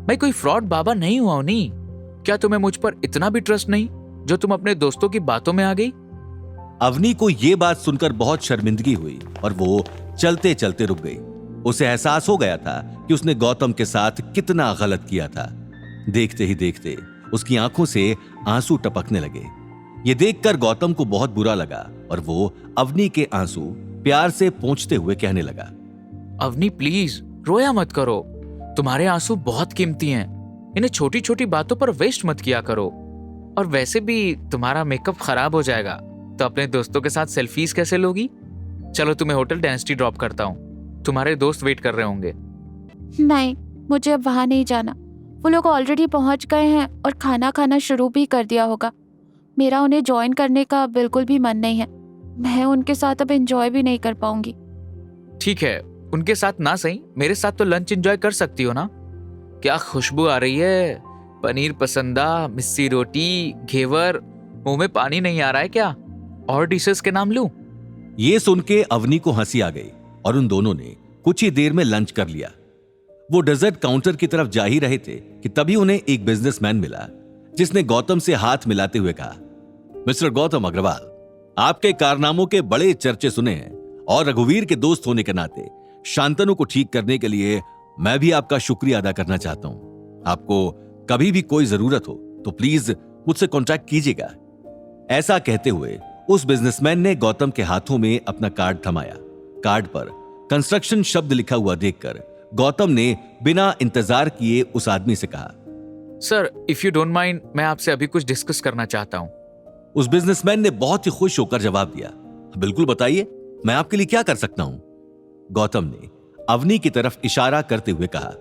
मैं कोई फ्रॉड बाबा नहीं हुआ हूं। नहीं, क्या तुम्हें मुझ पर इतना भी ट्रस्ट नहीं जो तुम अपने दोस्तों की बातों में आ गई? अवनी को यह बात सुनकर बहुत शर्मिंदगी हुई और वो चलते चलते रुक गई। उसे एहसास हो गया था कि उसने गौतम के साथ कितना गलत किया था। देखते ही देखते उसकी आंखों से आंसू टपकने लगे। ये देखकर गौतम को बहुत बुरा लगा और वो अवनी के आंसू प्यार से पोंछते हुए कहने लगा, अवनी प्लीज रोया मत करो, तुम्हारे आंसू बहुत कीमती हैं, इन्हें छोटी छोटी बातों पर वेस्ट मत किया करो। और वैसे भी तुम्हारा मेकअप खराब हो जाएगा तो अपने दोस्तों के साथ सेल्फीज कैसे लोगी? चलो तुम्हें होटल डेंसिटी ड्रॉप करता हूँ, तुम्हारे दोस्त वेट कर रहे होंगे। नहीं, मुझे अब वहाँ नहीं जाना। वो लोग ऑलरेडी पहुँच गए हैं और खाना खाना शुरू भी कर दिया होगा। मेरा उन्हें ज्वाइन करने का बिल्कुल भी मन नहीं है। मैं उनके साथ अब एंजॉय भी नहीं कर पाऊंगी। ठीक है, उनके साथ ना सही, मेरे साथ तो लंच एंजॉय कर सकती हो ना। क्या खुशबू आ रही है, पनीर पसंदा, मिस्सी रोटी, घेवर, मुंह में पानी नहीं आ रहा है क्या? और डिशेस के नाम लूं? ये सुन के अवनी को हंसी आ गई और उन दोनों ने कुछ ही देर में लंच कर लिया। वो डेजर्ट काउंटर की तरफ जा ही रहे थे कि तभी उन्हें एक बिजनेसमैन मिला जिसने गौतम से हाथ मिलाते हुए कहा, मिस्टर गौतम अग्रवाल, आपके कारनामों के बड़े चर्चे सुने हैं और रघुवीर के दोस्त होने के नाते शांतनु को ठीक करने के लिए मैं भी आपका शुक्रिया अदा करना चाहता हूं। आपको कभी भी कोई जरूरत हो तो प्लीज मुझसे कॉन्टैक्ट कीजिएगा। ऐसा कहते हुए उस बिजनेसमैन ने गौतम के हाथों में अपना कार्ड थमाया। कार्ड पर कंस्ट्रक्शन शब्द लिखा हुआ देखकर गौतम ने बिना इंतजार किए उस आदमी से कहा, sir if you don't mind, मैं आपसे अभी कुछ डिस्कस करना चाहता हूं। उस बिजनेसमैन ने बहुत ही खुश होकर जवाब दिया, बिल्कुल बताइए, मैं आपके लिए क्या कर सकता हूं। गौतम ने अवनी की तरफ इशारा करते हुए कहा,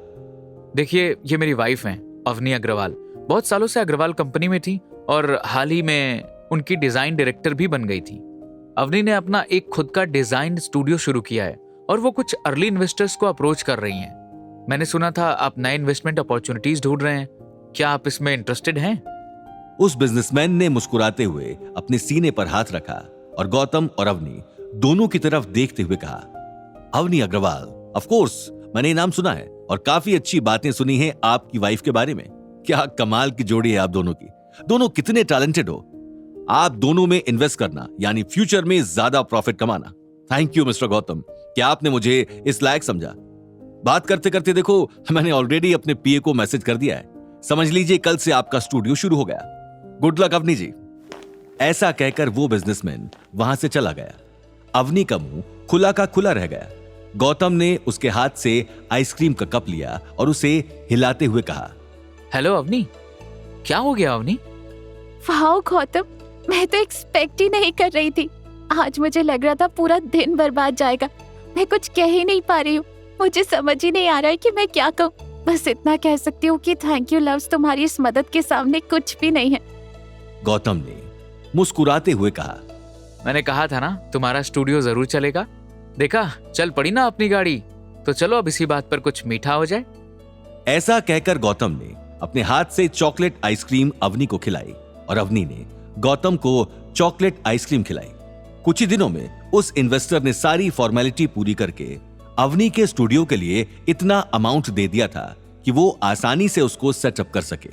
देखिए ये मेरी वाइफ हैं, अवनी अग्रवाल। बहुत सालों से अग्रवाल कंपनी में थी और हाल ही में उनकी डिजाइन डायरेक्टर भी बन गई थी। अवनी ने अपना एक खुद का डिजाइन स्टूडियो शुरू किया है और वो कुछ अर्ली इन्वेस्टर्स को अप्रोच कर रही हैं। मैंने सुना था आप नए इन्वेस्टमेंट अपॉर्चुनिटीज ढूंढ रहे हैं, क्या आप इसमें इंटरेस्टेड हैं? उस बिजनेसमैन ने मुस्कुराते हुए अपने सीने पर हाथ रखा और गौतम और अवनी दोनों की तरफ देखते हुए कहा, अवनी अग्रवाल, ऑफ कोर्स मैंने नाम सुना है और काफी अच्छी बातें सुनी हैं आपकी वाइफ के बारे में। क्या कमाल की जोड़ी है आप दोनों की, दोनों कितने टैलेंटेड हो। आप दोनों में इन्वेस्ट करना यानी फ्यूचर में ज्यादा प्रॉफिट कमाना। थैंक यू मिस्टर गौतम कि आपने मुझे इस लायक समझा। बात करते करते देखो मैंने ऑलरेडी अपने पीए को मैसेज कर दिया है, समझ लीजिए कल से आपका स्टूडियो शुरू हो गया। गुड लक अवनी जी। ऐसा कहकर वो बिजनेसमैन वहां से चला गया। अवनी का मुंह खुला का खुला रह गया। गौतम ने उसके हाथ से आइसक्रीम का कप लिया और उसे हिलाते हुए कहा, हेलो अवनी, क्या हो गया अवनी? वाह गौतम, मैं तो एक्सपेक्ट ही नहीं कर रही थी। आज मुझे लग रहा था पूरा दिन बर्बाद जाएगा। मैं कुछ कह ही नहीं पा रही हूँ, मुझे समझ ही नहीं आ रहा है कि मैं क्या कहूँ। बस इतना कह सकती हूँ कि थैंक यू लव्स, तुम्हारी इस मदद के सामने कुछ भी नहीं है। गौतम ने मुस्कुराते हुए कहा, मैंने कहा था ना तुम्हारा स्टूडियो जरूर चलेगा। देखा, चल पड़ी ना अपनी गाड़ी, तो चलो अब इसी बात पर कुछ मीठा हो जाए। ऐसा कहकर गौतम ने अपने हाथ से चॉकलेट आइसक्रीम अवनी को खिलाई और अवनी ने गौतम को चॉकलेट आइसक्रीम खिलाई। कुछ ही दिनों में उस इन्वेस्टर ने सारी फॉर्मेलिटी पूरी करके अवनी के स्टूडियो के लिए इतना अमाउंट दे दिया था कि वो आसानी से उसको सेटअप कर सके।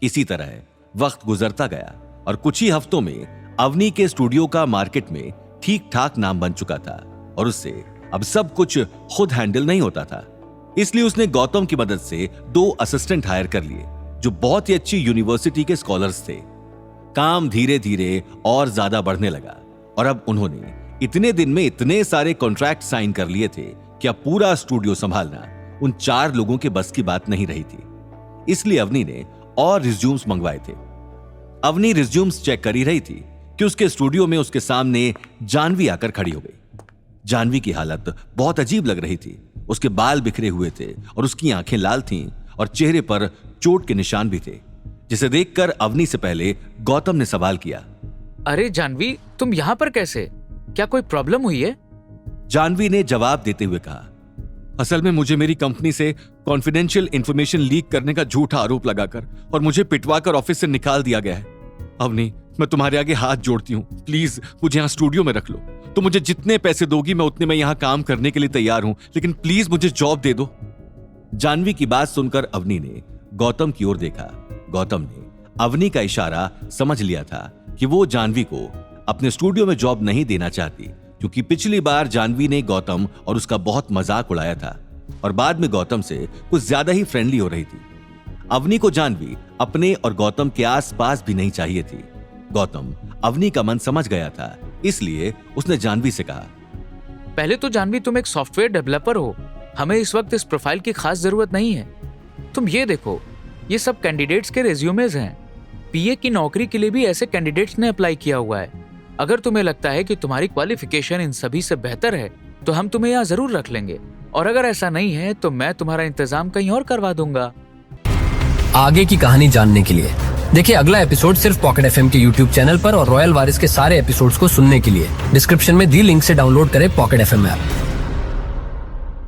इसी तरह वक्त गुजरता गया और कुछ ही हफ्तों में अवनी के स्टूडियो का मार्केट में ठीक ठाक नाम बन चुका था और उससे अब सब कुछ खुद हैंडल नहीं होता था। इसलिए उसने गौतम की मदद से 2 असिस्टेंट हायर कर लिए जो बहुत ही अच्छी यूनिवर्सिटी के स्कॉलर्स थे। काम धीरे धीरे और ज्यादा बढ़ने लगा और अब उन्होंने इतने दिन में इतने सारे कॉन्ट्रैक्ट साइन कर लिए थे कि अब पूरा स्टूडियो संभालना उन 4 लोगों के बस की बात नहीं रही थी। इसलिए अवनी ने और रिज्यूम्स मंगवाए थे। अवनी रिज्यूम्स चेक कर ही रही थी कि उसके स्टूडियो में उसके सामने जानवी आकर खड़ी हो गई। जानवी की हालत बहुत अजीब लग रही थी। उसके बाल बिखरे हुए थे और उसकी आंखें लाल थीं और चेहरे पर चोट के निशान भी थे, जिसे देखकर अवनी से पहले गौतम ने सवाल किया, अरे जानवी, तुम यहाँ पर कैसे? क्या कोई प्रॉब्लम हुई है? जानवी ने जवाब देते हुए कहा, असल में मुझे मेरी कंपनी से कॉन्फिडेंशियल इंफॉर्मेशन लीक करने का झूठा आरोप लगाकर और मुझे पिटवाकर ऑफिस से निकाल दिया गया है। अवनी, मैं तुम्हारे आगे हाथ जोड़ती हूँ, प्लीज मुझे यहाँ स्टूडियो में रख लो। तो मुझे जितने पैसे दोगी मैं उतने में यहाँ काम करने के लिए तैयार हूँ, लेकिन प्लीज मुझे जॉब दे दो। जानवी की बात सुनकर अवनी ने गौतम की ओर देखा। गौतम ने अवनी का इशारा समझ लिया था कि वो जानवी को अपने स्टूडियो में जॉब नहीं देना चाहती, क्योंकि पिछली बार जानवी ने गौतम और उसका बहुत मजाक उड़ाया था और बाद में गौतम से कुछ ज्यादा ही फ्रेंडली हो रही थी। अवनी को जानवी अपने और गौतम के आसपास भी नहीं चाहिए थी। गौतम अवनी का मन समझ गया था, इसलिए उसने जानवी से कहा, पहले तो जानवी तुम एक सॉफ्टवेयर डेवलपर हो, हमें इस वक्त इस प्रोफाइल की खास जरूरत नहीं है। तुम ये देखो, ये सब कैंडिडेट्स के रेज्यूमेज हैं। पीए की नौकरी के लिए भी ऐसे कैंडिडेट्स ने अप्लाई किया हुआ है। अगर तुम्हें लगता है कि तुम्हारी क्वालिफिकेशन इन सभी से बेहतर है तो हम तुम्हें यहाँ जरूर रख लेंगे, और अगर ऐसा नहीं है तो मैं तुम्हारा इंतजाम कहीं और करवा दूंगा। आगे की कहानी जानने के लिए देखिए अगला एपिसोड सिर्फ पॉकेट एफएम के यूट्यूब चैनल पर, और रॉयल वारिस के सारे एपिसोड्स को सुनने के लिए डिस्क्रिप्शन में दी लिंक से डाउनलोड करें पॉकेट एफएम ऐप।